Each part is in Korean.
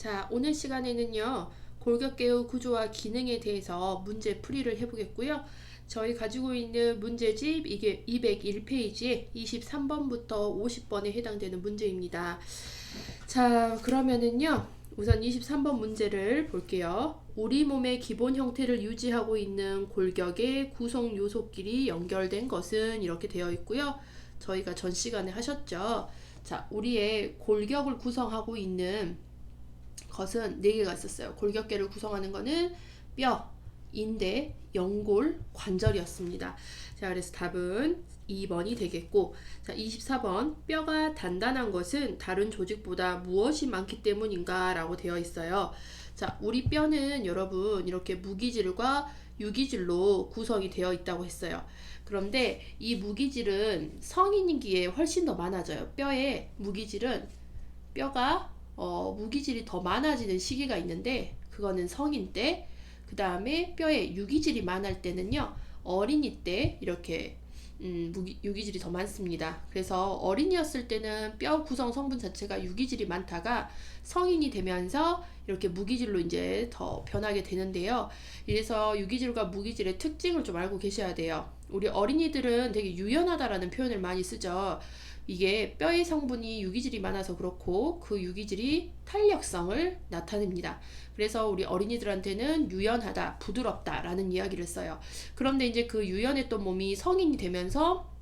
자, 오늘 시간에는요, 골격계의 구조와 기능에 대해서 문제 풀이를 해보겠고요. 저희 가지고 있는 문제집, 이게 201페이지에 23번부터 50번에 해당되는 문제입니다. 자, 그러면은요, 우선 23번 문제를 볼게요. 우리 몸의 기본 형태를 유지하고 있는 골격의 구성 요소끼리 연결된 것은 이렇게 되어 있고요. 저희가 전 시간에 하셨죠. 자, 우리의 골격을 구성하고 있는 것은 4개가 있었어요. 골격계를 구성하는 거는 뼈, 인대, 연골, 관절이었습니다. 자, 그래서 답은 2번이 되겠고, 자, 24번 뼈가 단단한 것은 다른 조직보다 무엇이 많기 때문인가 라고 되어 있어요. 자, 우리 뼈는 여러분 이렇게 무기질과 유기질로 구성이 되어 있다고 했어요. 그런데 이 무기질은 성인이기에 훨씬 더 많아져요. 뼈의 무기질은 뼈가 무기질이 더 많아지는 시기가 있는데 그거는 성인 때, 그 다음에 뼈에 유기질이 많을 때는요 어린이 때 이렇게 유기질이 더 많습니다. 그래서 어린이였을 때는 뼈 구성 성분 자체가 유기질이 많다가 성인이 되면서 이렇게 무기질로 이제 더 변하게 되는데요. 이래서 유기질과 무기질의 특징을 좀 알고 계셔야 돼요. 우리 어린이들은 되게 유연하다라는 표현을 많이 쓰죠. 이게 뼈의 성분이 유기질이 많아서 그렇고 그 유기질이 탄력성을 나타냅니다. 그래서 우리 어린이들한테는 유연하다, 부드럽다라는 이야기를 써요. 그런데 이제 그 유연했던 몸이 성인이 되면서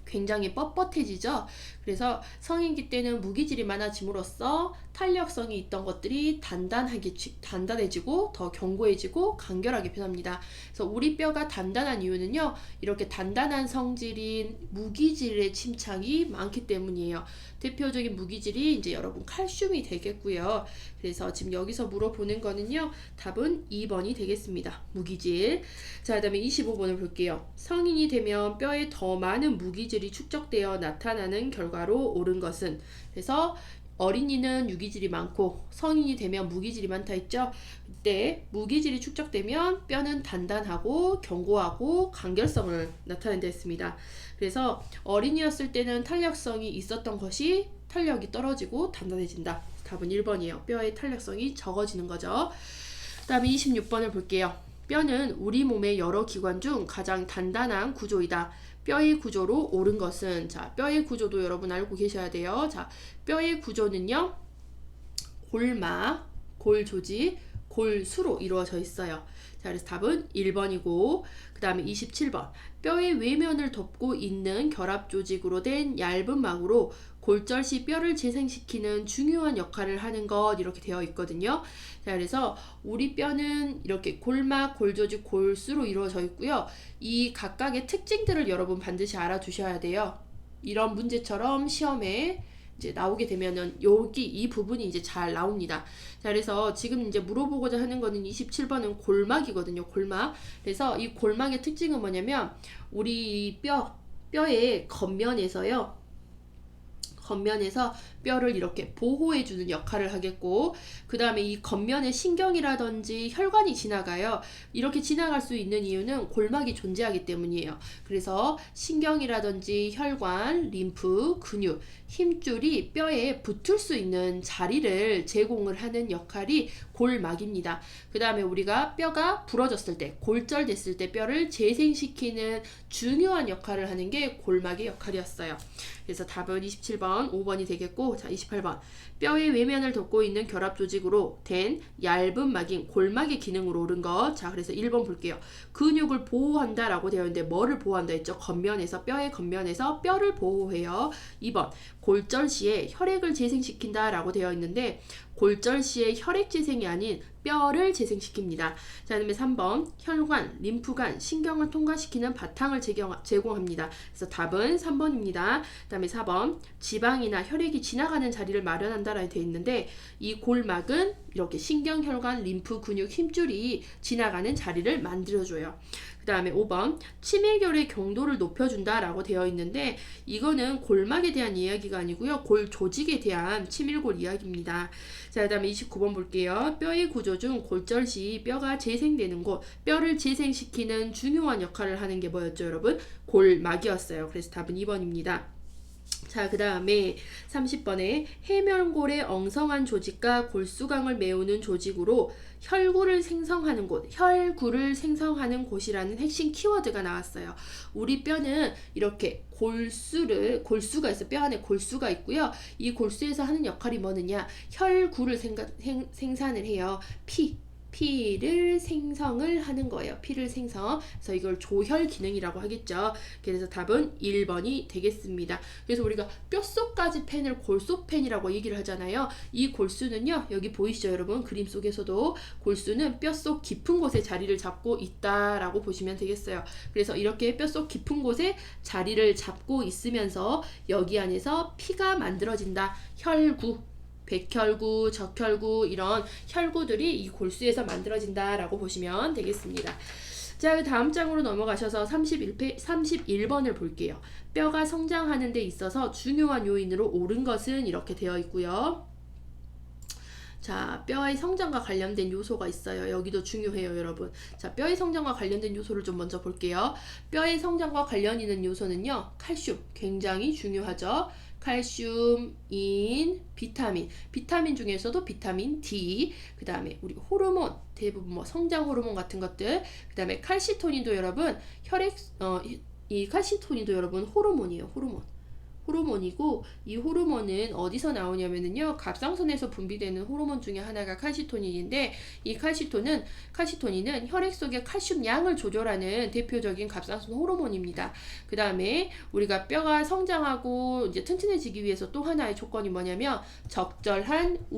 굉장히 뻣뻣해지죠. 그래서 성인기 때는 무기질이 많아짐으로써 탄력성이 있던 것들이 단단해지고 더 견고해지고 간결하게 변합니다. 그래서 우리 뼈가 단단한 이유는요, 이렇게 단단한 성질인 무기질의 침착이 많기 때문이에요. 대표적인 무기질이 이제 여러분 칼슘이 되겠고요. 그래서 지금 여기서 물어보는 거는요, 답은 2번이 되겠습니다. 무기질. 자, 그 다음에 25번을 볼게요. 성인이 되면 뼈에 더 많은 무기질이 축적되어 나타나는 결과로 옳은 것은, 그래서 어린이는 유기질이 많고 성인이 되면 무기질이 많다 했죠. 그때 무기질이 축적되면 뼈는 단단하고 견고하고 간결성을 나타낸다 했습니다. 그래서 어린이였을 때는 탄력성이 있었던 것이 탄력이 떨어지고 단단해진다. 답은 1번이에요. 뼈의 탄력성이 적어지는 거죠. 그 다음에 26번을 볼게요. 뼈는 우리 몸의 여러 기관 중 가장 단단한 구조이다. 뼈의 구조로 옳은 것은, 자, 뼈의 구조도 여러분 알고 계셔야 돼요. 자, 뼈의 구조는요, 골막, 골조직, 골수로 이루어져 있어요. 자, 그래서 답은 1번이고, 그 다음에 27번. 뼈의 외면을 덮고 있는 결합 조직으로 된 얇은 막으로 골절시 뼈를 재생시키는 중요한 역할을 하는 것, 이렇게 되어 있거든요. 자, 그래서 우리 뼈는 이렇게 골막, 골조직, 골수로 이루어져 있고요. 이 각각의 특징들을 여러분 반드시 알아두셔야 돼요. 이런 문제처럼 시험에 이제 나오게 되면은 여기 이 부분이 이제 잘 나옵니다. 자, 그래서 지금 이제 물어보고자 하는 거는 27번은 골막이거든요. 골막. 그래서 이 골막의 특징은 뭐냐면 우리 뼈의 겉면에서요. 겉면에서 뼈를 이렇게 보호해주는 역할을 하겠고, 그 다음에 이 겉면에 신경이라든지 혈관이 지나가요. 이렇게 지나갈 수 있는 이유는 골막이 존재하기 때문이에요. 그래서 신경이라든지 혈관, 림프, 근육, 힘줄이 뼈에 붙을 수 있는 자리를 제공을 하는 역할이 골막입니다. 그 다음에 우리가 뼈가 부러졌을 때, 골절됐을 때 뼈를 재생시키는 중요한 역할을 하는 게 골막의 역할이었어요. 그래서 답은 27번, 5번이 되겠고, 자, 28번. 뼈의 외면을 덮고 있는 결합 조직으로 된 얇은 막인 골막의 기능으로 옳은 것. 자, 그래서 1번 볼게요. 근육을 보호한다 라고 되어 있는데 뭐를 보호한다 했죠? 겉면에서, 뼈의 겉면에서 뼈를 보호해요. 2번. 골절 시에 혈액을 재생시킨다 라고 되어 있는데 골절 시에 혈액 재생이 아닌 뼈를 재생시킵니다. 자, 그다음에 3번. 혈관, 림프관, 신경을 통과시키는 바탕을 제공합니다. 그래서 답은 3번입니다. 그 다음에 4번. 지방이나 혈액이 지나가는 자리를 마련한다라고 되어 있는데 이 골막은 이렇게 신경, 혈관, 림프, 근육, 힘줄이 지나가는 자리를 만들어줘요. 그 다음에 5번. 치밀결의 경도를 높여준다라고 되어 있는데 이거는 골막에 대한 이야기가 아니고요. 골 조직에 대한 치밀골 이야기입니다. 자, 그 다음에 29번 볼게요. 뼈의 구조 중 골절 시 뼈가 재생되는 곳, 뼈를 재생시키는 중요한 역할을 하는 게 뭐였죠, 여러분? 골막이었어요. 그래서 답은 2번입니다. 자, 그 다음에 30번에 해면골의 엉성한 조직과 골수강을 메우는 조직으로 혈구를 생성하는 곳, 혈구를 생성하는 곳이라는 핵심 키워드가 나왔어요. 우리 뼈는 이렇게 골수가 있어. 뼈 안에 골수가 있고요. 이 골수에서 하는 역할이 뭐느냐? 혈구를 생산을 해요. 피를 생성을 하는 거예요. 피를 생성. 그래서 이걸 조혈 기능이라고 하겠죠. 그래서 답은 1번이 되겠습니다. 그래서 우리가 뼛속까지 펜을 골속펜이라고 얘기를 하잖아요. 이 골수는요, 여기 보이시죠, 여러분? 그림 속에서도 골수는 뼛속 깊은 곳에 자리를 잡고 있다라고 보시면 되겠어요. 그래서 이렇게 뼛속 깊은 곳에 자리를 잡고 있으면서 여기 안에서 피가 만들어진다. 혈구, 백혈구, 적혈구 이런 혈구들이 이 골수에서 만들어진다라고 보시면 되겠습니다. 자, 다음 장으로 넘어가셔서 31번을 볼게요. 뼈가 성장하는 데 있어서 중요한 요인으로 옳은 것은 이렇게 되어 있고요. 자, 뼈의 성장과 관련된 요소가 있어요. 여기도 중요해요, 여러분. 자, 뼈의 성장과 관련된 요소를 좀 먼저 볼게요. 뼈의 성장과 관련 있는 요소는요, 칼슘 굉장히 중요하죠. 칼슘, 인, 비타민 중에서도 비타민 D, 그 다음에 우리 호르몬, 대부분 뭐 성장 호르몬 같은 것들, 그 다음에 칼시토닌도 여러분, 이 칼시토닌도 여러분 호르몬이에요, 호르몬이고, 이 호르몬은 어디서 나오냐면요, 갑상선에서 분비되는 호르몬 중에 하나가 칼시토닌인데, 이 칼시토닌은 혈액 속의 칼슘 양을 조절하는 대표적인 갑상선 호르몬입니다. 그 다음에 우리가 뼈가 성장하고 이제 튼튼해지기 위해서 또 하나의 조건이 뭐냐면 적절한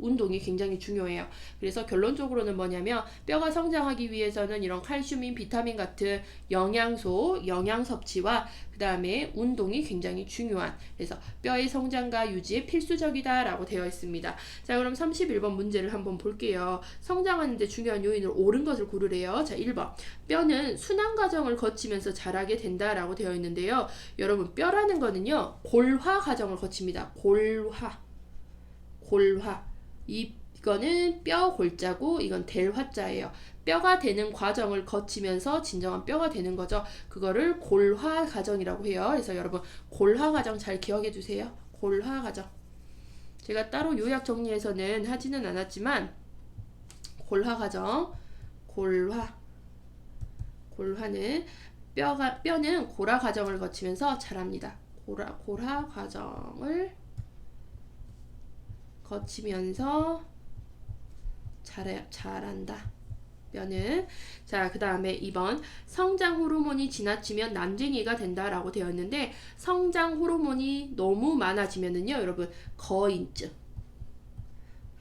운동이 굉장히 중요해요. 그래서 결론적으로는 뭐냐면 뼈가 성장하기 위해서는 이런 칼슘인 비타민 같은 영양 섭취와 그 다음에 운동이 굉장히 중요한, 그래서 뼈의 성장과 유지에 필수적이다 라고 되어 있습니다. 자, 그럼 31번 문제를 한번 볼게요. 성장하는 데 중요한 요인으로 옳은 것을 고르래요. 자, 1번 뼈는 순환 과정을 거치면서 자라게 된다 라고 되어 있는데요. 여러분, 뼈라는 거는요, 골화 과정을 거칩니다. 골화. 이거는 뼈 골자고 이건 될 화자예요. 뼈가 되는 과정을 거치면서 진정한 뼈가 되는 거죠. 그거를 골화 과정이라고 해요. 그래서 여러분, 골화 과정 잘 기억해 주세요. 골화 과정. 제가 따로 요약 정리해서는 하지는 않았지만 골화 과정, 골화는 뼈는 골화 과정을 거치면서 자랍니다. 골화 과정을 거치면서 자란다. 뼈는. 자, 그 다음에 2번 성장 호르몬이 지나치면 난쟁이가 된다라고 되어 있는데, 성장 호르몬이 너무 많아지면은요, 여러분, 거인증.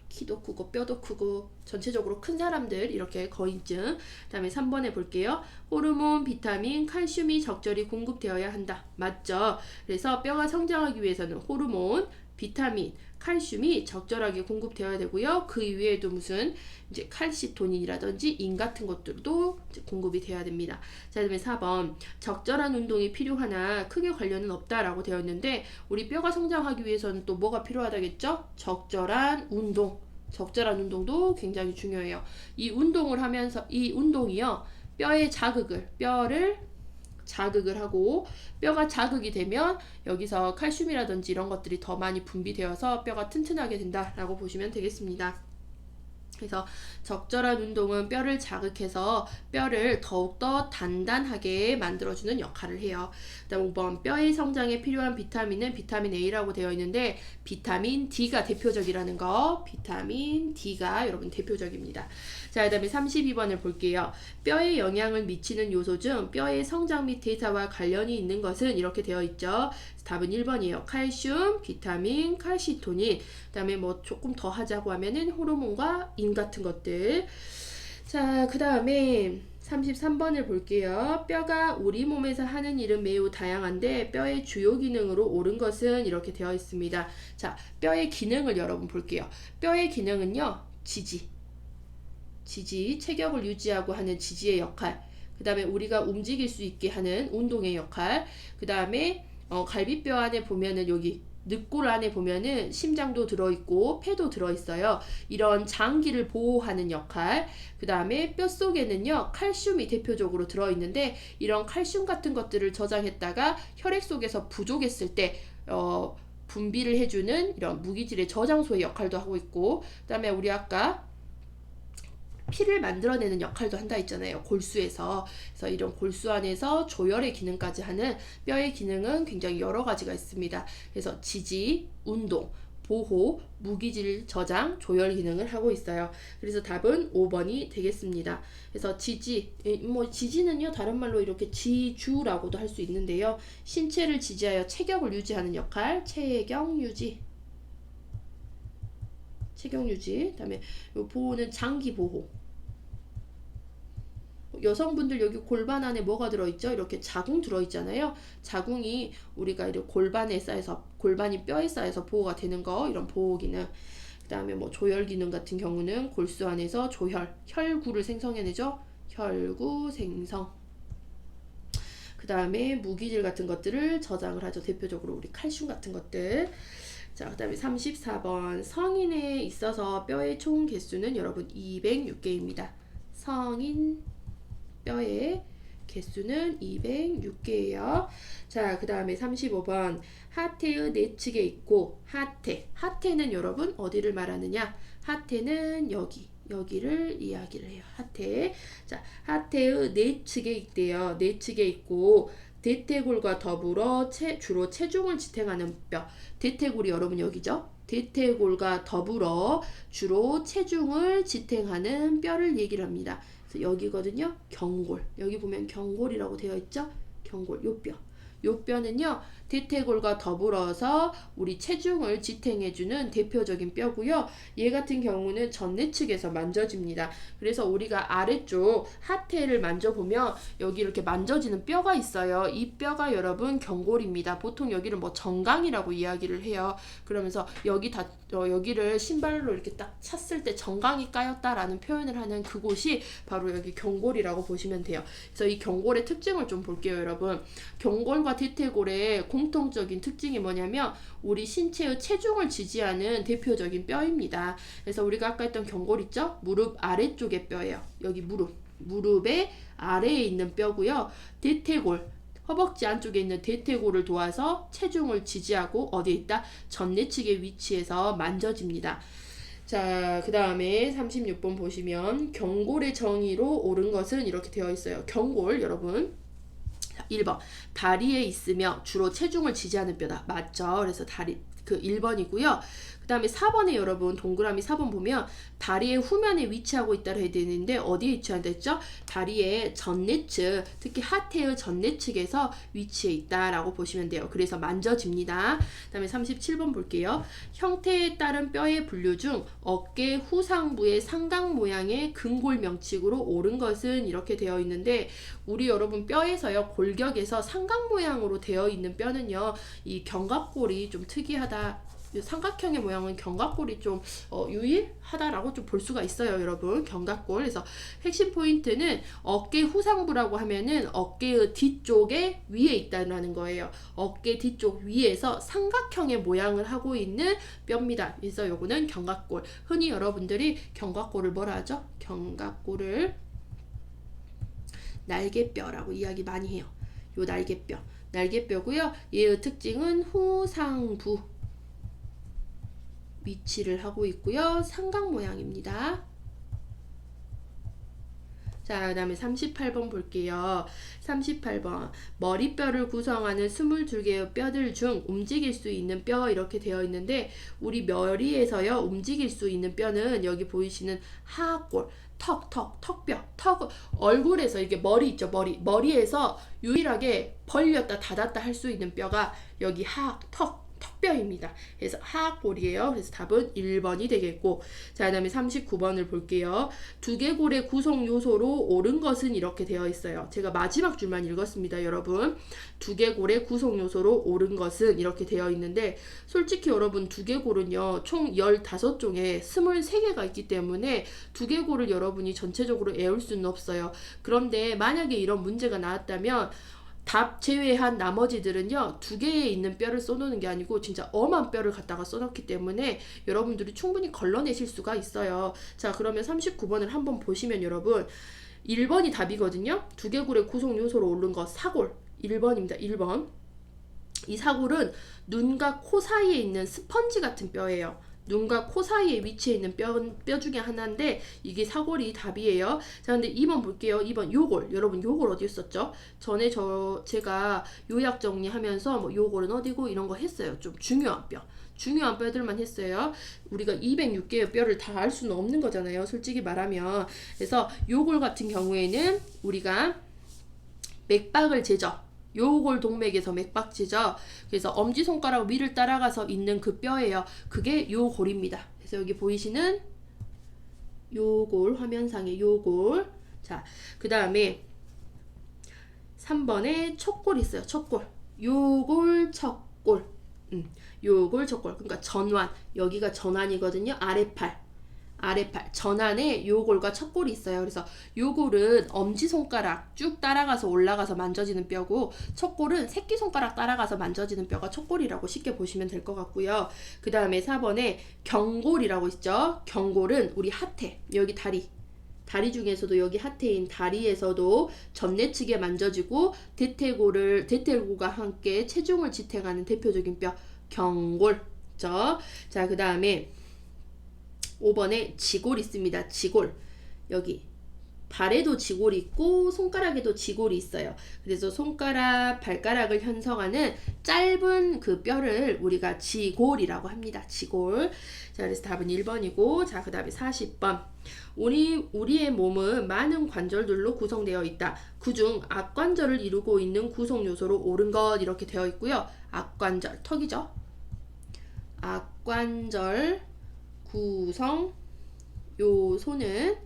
키도 크고 뼈도 크고 전체적으로 큰 사람들, 이렇게 거인증. 그 다음에 3번에 볼게요. 호르몬, 비타민, 칼슘이 적절히 공급되어야 한다. 맞죠? 그래서 뼈가 성장하기 위해서는 호르몬, 비타민, 칼슘이 적절하게 공급되어야 되고요. 그 이외에도 무슨 이제 칼시토닌이라든지 인 같은 것들도 이제 공급이 되어야 됩니다. 자, 그다음에 4번 적절한 운동이 필요하나 크게 관련은 없다라고 되어 있는데, 우리 뼈가 성장하기 위해서는 또 뭐가 필요하다겠죠? 적절한 운동도 굉장히 중요해요. 이 운동이요, 뼈를 자극을 하고, 뼈가 자극이 되면 여기서 칼슘이라든지 이런 것들이 더 많이 분비되어서 뼈가 튼튼하게 된다라고 보시면 되겠습니다. 그래서 적절한 운동은 뼈를 자극해서 뼈를 더욱더 단단하게 만들어주는 역할을 해요. 그 다음 5번 뼈의 성장에 필요한 비타민은 비타민 A라고 되어 있는데, 비타민 D가 대표적이라는 거, 비타민 D가 여러분 대표적입니다. 자, 그 다음에 32번을 볼게요. 뼈에 영향을 미치는 요소 중 뼈의 성장 및 대사와 관련이 있는 것은 이렇게 되어 있죠. 답은 1번이에요. 칼슘, 비타민, 칼시토닌. 그 다음에 뭐 조금 더 하자고 하면은 호르몬과 인 같은 것들. 자, 그 다음에 33번을 볼게요. 뼈가 우리 몸에서 하는 일은 매우 다양한데 뼈의 주요 기능으로 옳은 것은 이렇게 되어 있습니다. 자, 뼈의 기능을 여러분 볼게요. 뼈의 기능은요, 지지, 체격을 유지하고 하는 지지의 역할. 그 다음에 우리가 움직일 수 있게 하는 운동의 역할. 그 다음에 갈비뼈 안에 보면은 여기 늑골 안에 보면은 심장도 들어있고 폐도 들어있어요. 이런 장기를 보호하는 역할. 그 다음에 뼛속에는요 칼슘이 대표적으로 들어있는데 이런 칼슘 같은 것들을 저장했다가 혈액 속에서 부족했을 때 분비를 해주는 이런 무기질의 저장소의 역할도 하고 있고, 그 다음에 우리 아까 피를 만들어내는 역할도 한다 했잖아요. 골수에서. 그래서 이런 골수 안에서 조혈의 기능까지 하는 뼈의 기능은 굉장히 여러 가지가 있습니다. 그래서 지지, 운동, 보호, 무기질 저장, 조혈 기능을 하고 있어요. 그래서 답은 5번이 되겠습니다. 그래서 지지, 지지는요 다른 말로 이렇게 지주라고도 할 수 있는데요. 신체를 지지하여 체격을 유지하는 역할, 체격 유지. 체격 유지. 그다음에 보호는 장기 보호. 여성분들 여기 골반 안에 뭐가 들어있죠? 이렇게 자궁 들어있잖아요. 자궁이 우리가 이렇게 골반에 쌓여서, 골반이 뼈에 쌓여서 보호가 되는 거, 이런 보호 기능. 그 다음에 뭐 조혈 기능 같은 경우는 골수 안에서 혈구를 생성해내죠. 혈구 생성. 그 다음에 무기질 같은 것들을 저장을 하죠. 대표적으로 우리 칼슘 같은 것들. 자, 그 다음에 34번. 성인에 있어서 뼈의 총 개수는 여러분 206개입니다. 성인 뼈의 개수는 206개예요. 자, 그 다음에 35번. 하태의 내측에 있고, 하태는 여러분 어디를 말하느냐? 하태는 여기를 이야기를 해요. 하태. 자, 하태의 내측에 있대요. 내측에 있고, 대퇴골과 더불어 주로 체중을 지탱하는 뼈. 대퇴골이 여러분 여기죠? 대퇴골과 더불어 주로 체중을 지탱하는 뼈를 얘기를 합니다. 그래서 여기거든요. 경골. 여기 보면 경골이라고 되어 있죠? 경골. 요 뼈. 요 뼈는요. 대퇴골과 더불어서 우리 체중을 지탱해주는 대표적인 뼈고요. 얘 같은 경우는 전내측에서 만져집니다. 그래서 우리가 아래쪽 하태를 만져보면 여기 이렇게 만져지는 뼈가 있어요. 이 뼈가 여러분 경골입니다. 보통 여기를 뭐 정강이라고 이야기를 해요. 그러면서 여기를 신발로 이렇게 딱 찼을 때 정강이 까였다라는 표현을 하는 그곳이 바로 여기 경골이라고 보시면 돼요. 그래서 이 경골의 특징을 좀 볼게요, 여러분. 경골과 대퇴골의 공통적인 특징이 뭐냐면 우리 신체의 체중을 지지하는 대표적인 뼈입니다. 그래서 우리가 아까 했던 경골 있죠? 무릎 아래쪽의 뼈예요. 여기 무릎의 아래에 있는 뼈고요. 대퇴골, 허벅지 안쪽에 있는 대퇴골을 도와서 체중을 지지하고 어디에 있다? 전내측의 위치에서 만져집니다. 자, 그 다음에 36번 보시면 경골의 정의로 옳은 것은 이렇게 되어 있어요. 경골 여러분 1번 다리에 있으며 주로 체중을 지지하는 뼈다. 맞죠? 그래서 다리 1번이고요. 그 다음에 4번에 여러분 동그라미 4번 보면 다리의 후면에 위치하고 있다고 해야 되는데 어디에 위치한다 했죠? 다리의 전내측, 특히 하태의 전내측에서 위치해 있다라고 보시면 돼요. 그래서 만져집니다. 그 다음에 37번 볼게요. 형태에 따른 뼈의 분류 중 어깨 후상부의 삼각 모양의 근골 명칭으로 옳은 것은 이렇게 되어 있는데 우리 여러분 뼈에서요 골격에서 삼각 모양으로 되어 있는 뼈는요 이 견갑골이 좀 특이하다. 삼각형의 모양은 견갑골이 좀 유일하다라고 좀 볼 수가 있어요, 여러분. 견갑골. 그래서 핵심 포인트는 어깨 후상부라고 하면은 어깨의 뒤쪽에 위에 있다는 거예요. 어깨 뒤쪽 위에서 삼각형의 모양을 하고 있는 뼈입니다. 그래서 요거는 견갑골. 흔히 여러분들이 견갑골을 뭐라 하죠? 견갑골을 날개뼈라고 이야기 많이 해요. 요 날개뼈고요. 얘의 특징은 후상부 위치를 하고 있고요. 삼각 모양입니다. 자, 그 다음에 38번 볼게요. 38번 머리뼈를 구성하는 22개의 뼈들 중 움직일 수 있는 뼈 이렇게 되어 있는데 우리 머리에서요 움직일 수 있는 뼈는 여기 보이시는 하악골, 턱뼈, 얼굴에서 이게 머리 있죠, 머리에서 유일하게 벌렸다 닫았다 할 수 있는 뼈가 여기 턱뼈입니다. 그래서 하악골이에요. 그래서 답은 1번이 되겠고, 자, 그 다음에 39번을 볼게요. 두개골의 구성 요소로 옳은 것은 이렇게 되어 있어요. 제가 마지막 줄만 읽었습니다, 여러분. 두개골의 구성 요소로 옳은 것은 이렇게 되어 있는데, 솔직히 여러분 두개골은요 총 15종에 23개가 있기 때문에 두개골을 여러분이 전체적으로 외울 수는 없어요. 그런데 만약에 이런 문제가 나왔다면 답 제외한 나머지들은요, 두 개에 있는 뼈를 써놓는 게 아니고 진짜 엄한 뼈를 갖다가 써놓기 때문에 여러분들이 충분히 걸러내실 수가 있어요. 자, 그러면 39번을 한번 보시면 여러분, 1번이 답이거든요. 두개골의 구성 요소로 오른 거 사골. 1번입니다. 1번. 이 사골은 눈과 코 사이에 있는 스펀지 같은 뼈예요. 눈과 코 사이에 위치해 있는 뼈 중에 하나인데 이게 사골이 답이에요. 자, 근데 2번 볼게요. 2번 요골. 여러분 요골 어디 있었죠? 전에 제가 요약 정리하면서 뭐 요골은 어디고 이런 거 했어요. 좀 중요한 뼈. 중요한 뼈들만 했어요. 우리가 206개의 뼈를 다 알 수는 없는 거잖아요. 솔직히 말하면. 그래서 요골 같은 경우에는 우리가 맥박을 재죠. 요골 동맥에서 맥박지죠. 그래서 엄지손가락 위를 따라가서 있는 그 뼈예요. 그게 요골입니다. 그래서 여기 보이시는 요골, 화면상의 요골. 자, 그 다음에 3번에 척골 있어요. 척골. 요골, 척골. 요골, 척골. 그러니까 전완. 여기가 전완이거든요. 아래팔. 전안에 요골과 척골이 있어요. 그래서 요골은 엄지손가락 쭉 따라가서 올라가서 만져지는 뼈고, 척골은 새끼손가락 따라가서 만져지는 뼈가 척골이라고 쉽게 보시면 될 것 같고요. 그 다음에 4번에 경골이라고 있죠. 경골은 우리 하태, 여기 다리 중에서도 여기 하태인 다리에서도 전내측에 만져지고 대퇴고가 함께 체중을 지탱하는 대표적인 뼈 경골. 자, 그 다음에 5번에 지골 있습니다. 지골. 여기 발에도 지골이 있고 손가락에도 지골이 있어요. 그래서 손가락, 발가락을 형성하는 짧은 그 뼈를 우리가 지골이라고 합니다. 지골. 자, 그래서 답은 1번이고, 자, 그 다음에 40번. 우리의 몸은 많은 관절들로 구성되어 있다. 그중 악관절을 이루고 있는 구성 요소로 옳은 것, 이렇게 되어 있고요. 악관절, 턱이죠. 악관절 구성 요소는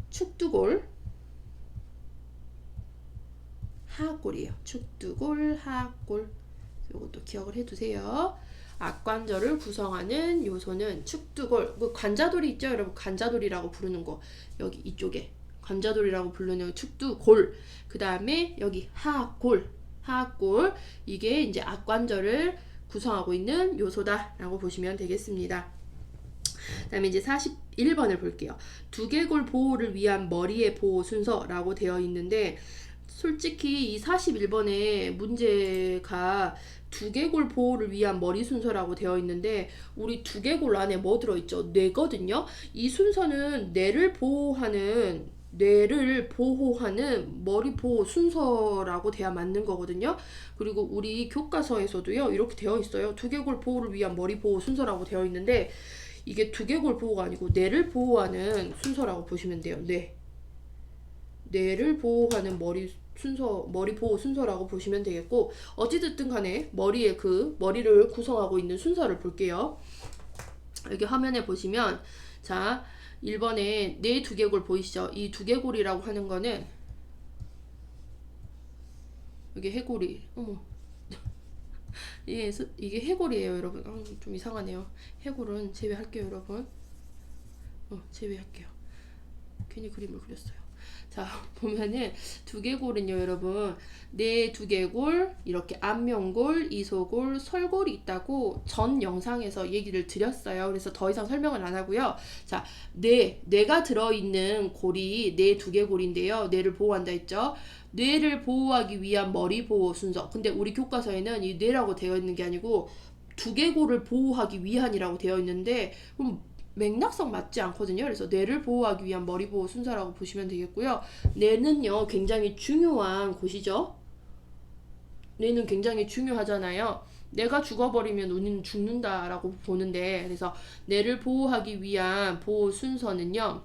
축두골, 하악골이에요. 축두골, 하악골. 이것도 기억을 해두세요. 악관절을 구성하는 요소는 축두골. 그 관자돌이 있죠, 여러분. 관자돌이라고 부르는 거. 여기 이쪽에 관자돌이라고 부르는 축두골. 그 다음에 여기 하악골. 이게 이제 악관절을 구성하고 있는 요소다라고 보시면 되겠습니다. 그 다음에 이제 41번을 볼게요. 두개골 보호를 위한 머리의 보호 순서라고 되어 있는데, 솔직히 이 41번의 문제가 두개골 보호를 위한 머리 순서라고 되어 있는데, 우리 두개골 안에 뭐 들어있죠? 뇌거든요. 이 순서는 뇌를 보호하는 머리 보호 순서라고 돼야 맞는 거거든요. 그리고 우리 교과서에서도요, 이렇게 되어 있어요. 두개골 보호를 위한 머리 보호 순서라고 되어 있는데, 이게 두개골 보호가 아니고 뇌를 보호하는 순서라고 보시면 돼요. 뇌를 보호하는 머리 보호 순서라고 보시면 되겠고, 어찌됐든 간에 머리를 구성하고 있는 순서를 볼게요. 여기 화면에 보시면, 자, 1번에 뇌 두개골 보이시죠? 이 두개골이라고 하는 거는, 여기 해골이, 이게 해골이에요, 여러분. 좀 이상하네요. 해골은 제외할게요, 여러분. 제외할게요. 괜히 그림을 그렸어요. 자, 보면은 두개골은요, 여러분, 뇌 두개골, 이렇게 안면골, 이소골, 설골이 있다고 전 영상에서 얘기를 드렸어요. 그래서 더 이상 설명을 안 하고요. 자, 뇌가 들어있는 골이 뇌 두개골인데요. 뇌를 보호한다 했죠. 뇌를 보호하기 위한 머리 보호 순서. 근데 우리 교과서에는 이 뇌라고 되어 있는 게 아니고 두개골을 보호하기 위한이라고 되어 있는데, 그럼 맥락성 맞지 않거든요. 그래서 뇌를 보호하기 위한 머리 보호 순서라고 보시면 되겠고요. 뇌는요, 굉장히 중요한 곳이죠. 뇌는 굉장히 중요하잖아요. 뇌가 죽어버리면 우리는 죽는다라고 보는데, 그래서 뇌를 보호하기 위한 보호 순서는요,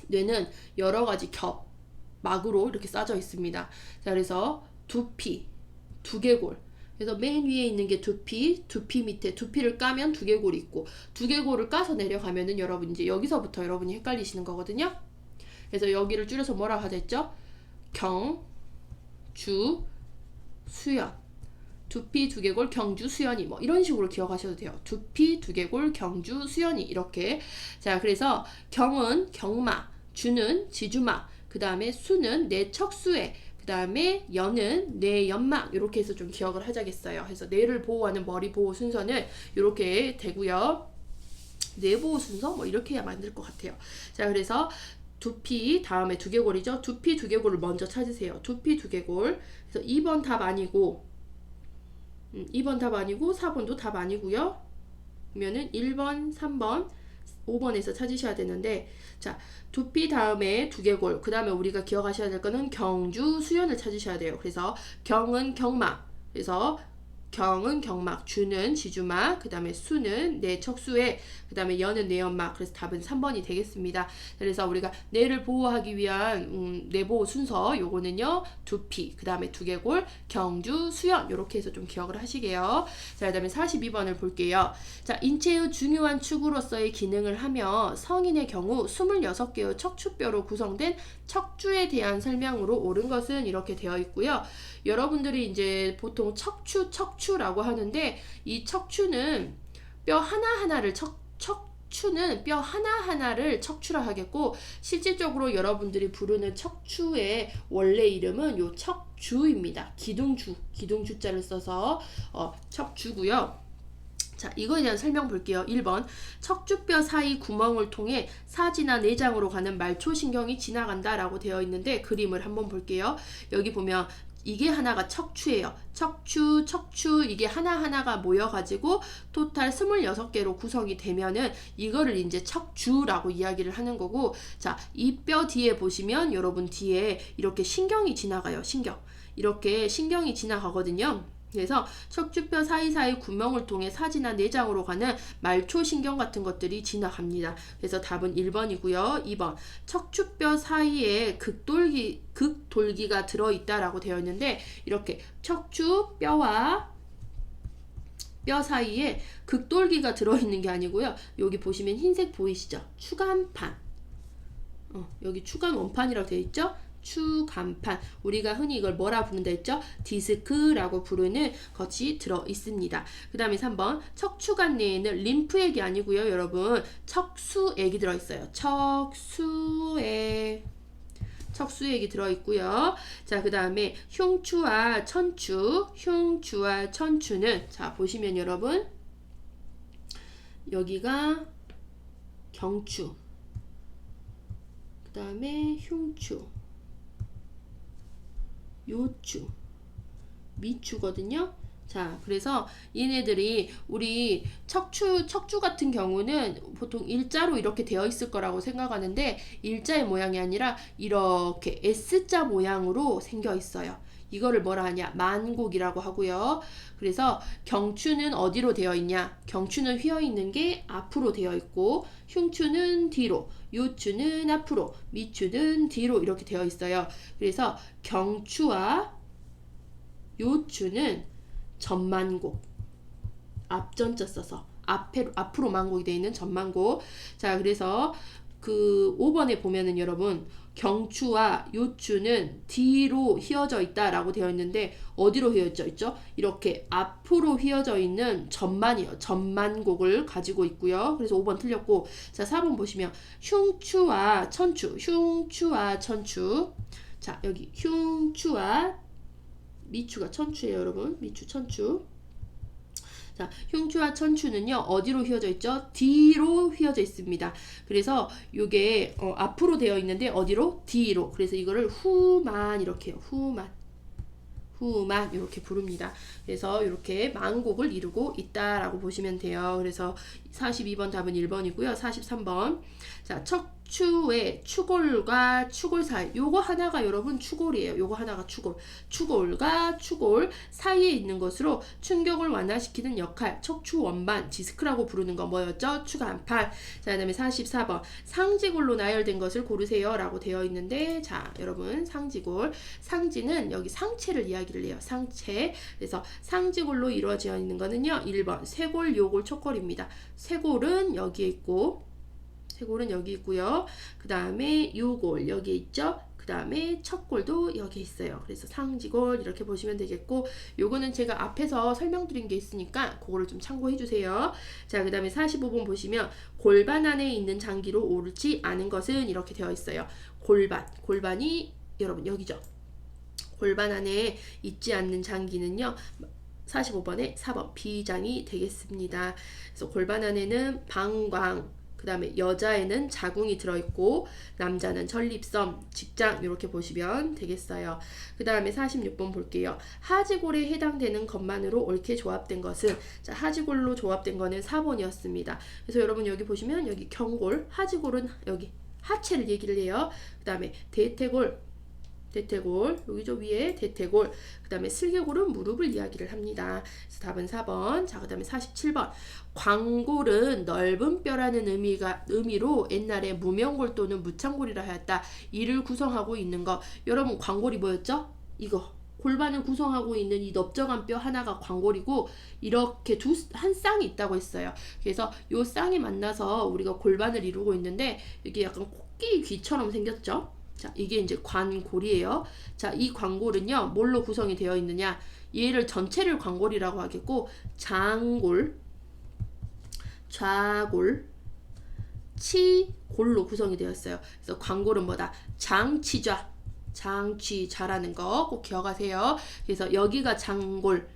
뇌는 여러 가지 막으로 이렇게 싸져 있습니다. 자, 그래서 두피, 두개골. 그래서 맨 위에 있는 게 두피 밑에 두피를 까면 두개골이 있고, 두개골을 까서 내려가면은 여러분 이제 여기서부터 여러분이 헷갈리시는 거거든요. 그래서 여기를 줄여서 뭐라 하랬죠? 경, 주, 수연. 두피, 두개골, 경주, 수연이, 뭐 이런 식으로 기억하셔도 돼요. 두피, 두개골, 경주, 수연이, 이렇게. 자, 그래서 경은 경마, 주는 지주마, 그 다음에 수는 내 척수에, 그 다음에 연은 뇌 연막 이렇게 해서 좀 기억을 하자겠어요. 그래서 뇌를 보호하는 머리 보호 순서는 이렇게 되고요. 뇌 보호 순서 뭐 이렇게 해야 만들 것 같아요. 자, 그래서 두피 다음에 두개골이죠. 두피 두개골을 먼저 찾으세요. 두피 두개골. 그래서 2번 답 아니고 2번 답 아니고 4번도 답 아니고요. 그러면은 1번, 3번, 5번에서 찾으셔야 되는데, 자, 두피 다음에 두개골, 그 다음에 우리가 기억하셔야 될 거는 경주, 수연을 찾으셔야 돼요. 그래서 경은 경막, 그래서 경은 경막, 주는 지주막, 그 다음에 수는 뇌 척수에, 그 다음에 연은 뇌연막. 그래서 답은 3번이 되겠습니다. 그래서 우리가 뇌를 보호하기 위한 뇌 보호 순서 요거는요, 두피, 그 다음에 두개골, 경주, 수연 이렇게 해서 좀 기억을 하시게요. 자, 그 다음에 42번을 볼게요. 자, 인체의 중요한 축으로서의 기능을 하며 성인의 경우 26개의 척추뼈로 구성된 척추에 대한 설명으로 옳은 것은 이렇게 되어 있고요. 여러분들이 이제 보통 척추라고 하는데, 이 척추는 뼈 하나하나를 척추는 뼈 하나하나를 척추라 하겠고, 실질적으로 여러분들이 부르는 척추의 원래 이름은 요 척주입니다. 기둥주자를 써서 척주고요. 자, 이거에 대한 설명 볼게요. 1번, 척추뼈 사이 구멍을 통해 사지나 내장으로 가는 말초신경이 지나간다 라고 되어 있는데, 그림을 한번 볼게요. 여기 보면 이게 하나가 척추예요. 척추 이게 하나하나가 모여가지고 토탈 26개로 구성이 되면은 이거를 이제 척주라고 이야기를 하는 거고, 자, 이 뼈 뒤에 보시면 여러분 뒤에 이렇게 신경이 지나가요. 이렇게 신경이 지나가거든요. 그래서 척추뼈 사이사이 구멍을 통해 사지나 내장으로 가는 말초신경 같은 것들이 지나갑니다. 그래서 답은 1번이고요. 2번, 척추뼈 사이에 극돌기가 들어있다라고 되어 있는데, 이렇게 척추뼈와 뼈 사이에 극돌기가 들어있는 게 아니고요. 여기 보시면 흰색 보이시죠? 추간판. 여기 추간 원판이라고 되어 있죠? 추간판, 우리가 흔히 이걸 뭐라 부른다 했죠? 디스크라고 부르는 것이 들어 있습니다. 그 다음에 3번, 척추관 내에는 림프액이 아니고요, 여러분 척수액이 들어 있어요. 척수액이 들어 있고요. 자, 그 다음에 흉추와 천추는, 자, 보시면 여러분 여기가 경추, 그 다음에 흉추, 요추, 미추거든요. 자, 그래서 얘네들이 우리 척추 같은 경우는 보통 일자로 이렇게 되어 있을 거라고 생각하는데, 일자의 모양이 아니라 이렇게 S자 모양으로 생겨 있어요. 이거를 뭐라 하냐? 만곡이라고 하고요. 그래서 경추는 어디로 되어 있냐? 경추는 휘어 있는 게 앞으로 되어 있고, 흉추는 뒤로, 요추는 앞으로, 미추는 뒤로 이렇게 되어 있어요. 그래서 경추와 요추는 전만곡, 앞전자 써서 앞으로 만곡이 되어 있는 전만곡. 자, 그래서 그 5번에 보면은 여러분 경추와 요추는 뒤로 휘어져 있다라고 되어 있는데, 어디로 휘어져 있죠? 이렇게 앞으로 휘어져 있는 전만이요. 전만곡을 가지고 있고요. 그래서 5번 틀렸고, 자, 4번 보시면 흉추와 천추. 자, 여기 흉추와 미추가 천추예요, 여러분. 미추, 천추. 자, 흉추와 천추는요, 어디로 휘어져 있죠? 뒤로 휘어져 있습니다. 그래서 요게 앞으로 되어 있는데 어디로? 뒤로. 그래서 이거를 후만 이렇게 해요. 후만 이렇게 부릅니다. 그래서 이렇게 만곡을 이루고 있다라고 보시면 돼요. 그래서 42번 답은 1번이고요. 43번. 자, 척추의 추골과 추골 사이. 요거 하나가 여러분 추골이에요. 요거 하나가 추골. 추골과 추골 사이에 있는 것으로 충격을 완화시키는 역할. 척추 원반, 디스크라고 부르는 건 뭐였죠? 추간판. 자, 그다음에 44번. 상지골로 나열된 것을 고르세요. 라고 되어 있는데, 자, 여러분 상지골. 상지는 여기 상체를 이야기를 해요. 상체. 그래서 상지골로 이루어져 있는 거는요. 1번. 쇄골, 요골, 촉골입니다. 쇄골은 여기에 있고, 쇄골은 여기 있고요. 그 다음에 요골 여기 있죠. 그 다음에 척골도 여기 있어요. 그래서 상지골 이렇게 보시면 되겠고, 요거는 제가 앞에서 설명드린 게 있으니까 그거를 좀 참고해 주세요. 자, 그 다음에 45번 보시면 골반 안에 있는 장기로 옳지 않은 것은 이렇게 되어 있어요. 골반이 여러분 여기죠. 골반 안에 있지 않는 장기는요. 45번에 4번 B장이 되겠습니다. 그래서 골반 안에는 방광, 그 다음에 여자에는 자궁이 들어있고 남자는 전립선, 직장 이렇게 보시면 되겠어요. 그 다음에 46번 볼게요. 하지골에 해당되는 것만으로 옳게 조합된 것은, 자, 하지골로 조합된 거는 4번이었습니다. 그래서 여러분 여기 보시면 여기 경골, 하지골은 여기 하체를 얘기를 해요. 그 다음에 대퇴골, 여기 저 위에 대퇴골, 그 다음에 슬개골은 무릎을 이야기를 합니다. 그래서 답은 4번. 자, 그 다음에 47번. 광골은 넓은 뼈라는 의미로 옛날에 무명골 또는 무창골이라 하였다. 이를 구성하고 있는 것. 여러분 광골이 뭐였죠? 이거. 골반을 구성하고 있는 이 넓적한 뼈 하나가 광골이고, 이렇게 한 쌍이 있다고 했어요. 그래서 요 쌍이 만나서 우리가 골반을 이루고 있는데, 이게 약간 코끼리 귀처럼 생겼죠? 자, 이게 이제 관골이에요. 자, 이 관골은요, 뭘로 구성이 되어 있느냐? 얘를 전체를 관골이라고 하겠고, 장골, 좌골, 치골로 구성이 되었어요. 그래서 관골은 뭐다? 장치좌, 장치좌라는 거 꼭 기억하세요. 그래서 여기가 장골,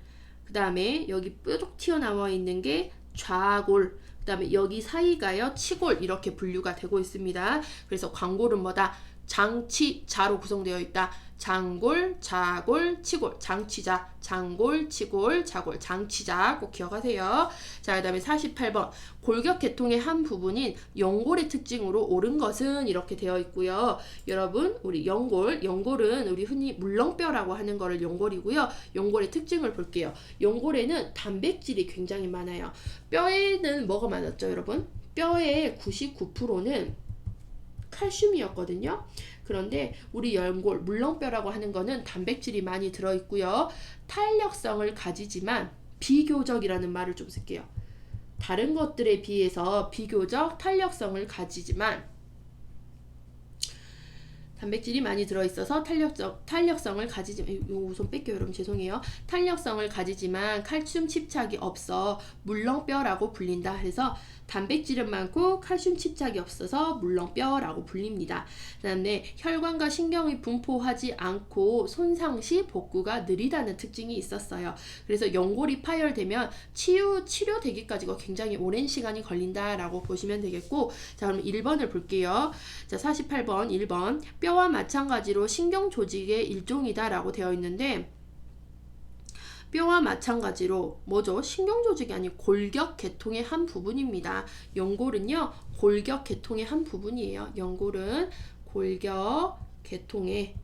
그 다음에 여기 뾰족 튀어나와 있는 게 좌골, 그 다음에 여기 사이가요, 치골, 이렇게 분류가 되고 있습니다. 그래서 관골은 뭐다? 장치자로 구성되어 있다. 장골, 자골, 치골, 장치자, 장골, 치골, 자골, 장치자 꼭 기억하세요. 자, 그 다음에 48번. 골격계통의 한 부분인 연골의 특징으로 옳은 것은 이렇게 되어 있고요. 여러분, 우리 연골은 우리 흔히 물렁뼈라고 하는 거를 연골이고요. 연골의 특징을 볼게요. 연골에는 단백질이 굉장히 많아요. 뼈에는 뭐가 많았죠, 여러분? 뼈의 99%는 칼슘이었거든요. 그런데 우리 연골, 물렁뼈라고 하는 거는 단백질이 많이 들어있고요. 탄력성을 가지지만 비교적이라는 말을 좀 쓸게요. 다른 것들에 비해서 비교적 탄력성을 가지지만, 단백질이 많이 들어있어서 탄력성을 가지지만, 요 우선 뺄게요, 여러분. 죄송해요. 탄력성을 가지지만 칼슘 집착이 없어 물렁뼈라고 불린다. 그래서 단백질은 많고 칼슘 집착이 없어서 물렁뼈라고 불립니다. 그 다음에 혈관과 신경이 분포하지 않고 손상 시 복구가 느리다는 특징이 있었어요. 그래서 연골이 파열되면 치료되기까지가 굉장히 오랜 시간이 걸린다라고 보시면 되겠고, 자, 그럼 1번을 볼게요. 자, 48번 1번. 뼈와 마찬가지로 신경 조직의 일종이다라고 되어 있는데, 뼈와 마찬가지로 뭐죠? 신경조직이 아닌 골격계통의 한 부분입니다. 연골은요, 골격계통의 한 부분이에요. 연골은 골격계통의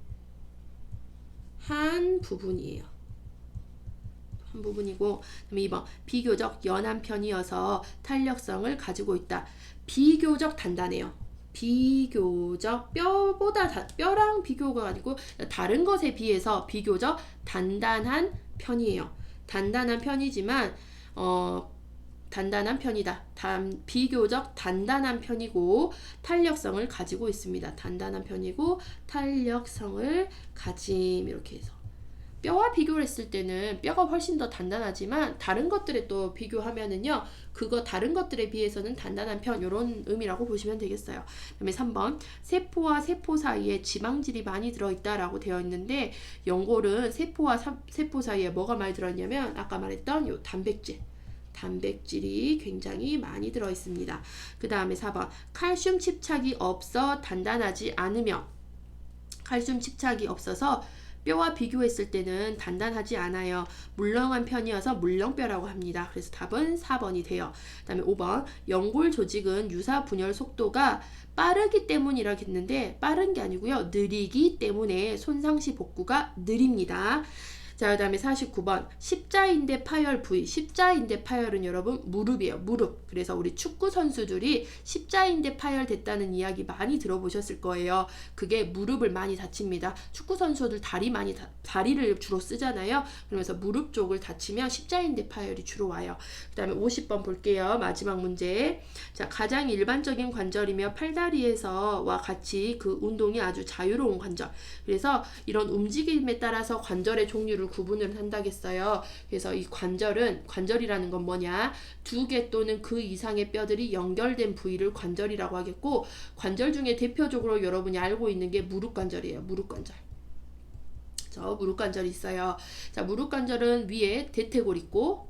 한 부분이에요. 한 부분이고, 그다음에 2번. 비교적 연한 편이어서 탄력성을 가지고 있다. 비교적 단단해요. 비교적 뼈랑 비교가 아니고 다른 것에 비해서 비교적 단단한 편이에요. 단단한 편이지만 단단한 편이다. 비교적 단단한 편이고 탄력성을 가지고 있습니다. 단단한 편이고 탄력성을 가짐, 이렇게 해서 뼈와 비교를 했을 때는 뼈가 훨씬 더 단단하지만 다른 것들에 또 비교하면은요, 그거 다른 것들에 비해서는 단단한 편, 이런 의미라고 보시면 되겠어요. 그다음에 3번. 세포와 세포 사이에 지방질이 많이 들어있다라고 되어 있는데, 연골은 세포와 세포 사이에 뭐가 많이 들어있냐면 아까 말했던 요 단백질이 굉장히 많이 들어있습니다. 그 다음에 4번. 칼슘 집착이 없어 단단하지 않으며, 칼슘 집착이 없어서 뼈와 비교했을 때는 단단하지 않아요. 물렁한 편이어서 물렁뼈라고 합니다. 그래서 답은 4번이 돼요. 그 다음에 5번. 연골 조직은 유사 분열 속도가 빠르기 때문이라고 했는데, 빠른 게 아니고요, 느리기 때문에 손상시 복구가 느립니다. 자, 그 다음에 49번. 십자인대 파열 부위. 십자인대 파열은 여러분 무릎이에요. 무릎. 그래서 우리 축구 선수들이 십자인대 파열됐다는 이야기 많이 들어보셨을 거예요. 그게 무릎을 많이 다칩니다. 축구 선수들 다리를 주로 쓰잖아요. 그러면서 무릎 쪽을 다치면 십자인대 파열이 주로 와요. 그 다음에 50번 볼게요. 마지막 문제. 자, 가장 일반적인 관절이며 팔다리에서와 같이 그 운동이 아주 자유로운 관절. 그래서 이런 움직임에 따라서 관절의 종류를 구분을 한다겠어요. 그래서 이 관절이라는 건 뭐냐? 2개 또는 그 이상의 뼈들이 연결된 부위를 관절이라고 하겠고, 관절 중에 대표적으로 여러분이 알고 있는 게 무릎 관절이에요. 무릎 관절. 저 무릎관절이 있어요. 자, 무릎관절은 위에 대퇴골 있고,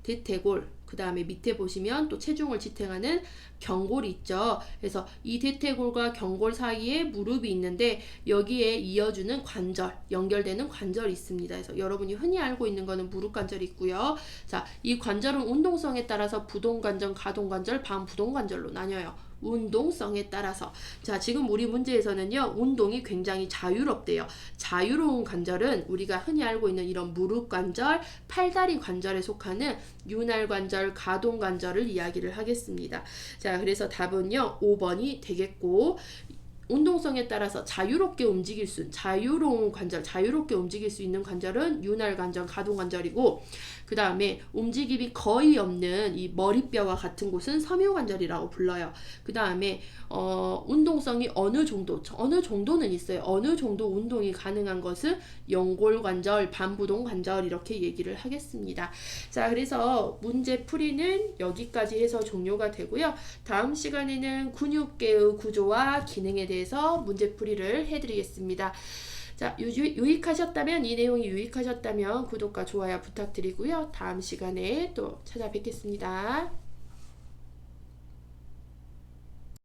대퇴골, 그 다음에 밑에 보시면 또 체중을 지탱하는 경골이 있죠. 그래서 이 대퇴골과 경골 사이에 무릎이 있는데 여기에 이어주는 관절, 연결되는 관절이 있습니다. 그래서 여러분이 흔히 알고 있는 거는 무릎관절이 있고요. 자, 이 관절은 운동성에 따라서 부동관절, 가동관절, 반부동관절로 나뉘어요. 운동성에 따라서. 자, 지금 우리 문제에서는요, 운동이 굉장히 자유롭대요. 자유로운 관절은 우리가 흔히 알고 있는 이런 무릎 관절, 팔다리 관절에 속하는 윤활 관절, 가동 관절을 이야기를 하겠습니다. 자, 그래서 답은요, 5번이 되겠고, 운동성에 따라서 자유롭게 움직일 수, 자유로운 관절, 자유롭게 움직일 수 있는 관절은 윤활 관절, 가동 관절이고, 그 다음에 움직임이 거의 없는 이 머리뼈와 같은 곳은 섬유 관절이라고 불러요. 그 다음에 운동성이 어느 정도는 있어요. 어느 정도 운동이 가능한 것은 연골 관절, 반부동 관절 이렇게 얘기를 하겠습니다. 자, 그래서 문제 풀이는 여기까지 해서 종료가 되고요. 다음 시간에는 근육계의 구조와 기능에 대해서 문제 풀이를 해드리겠습니다. 자, 유익하셨다면, 이 내용이 유익하셨다면 구독과 좋아요 부탁드리고요. 다음 시간에 또 찾아뵙겠습니다.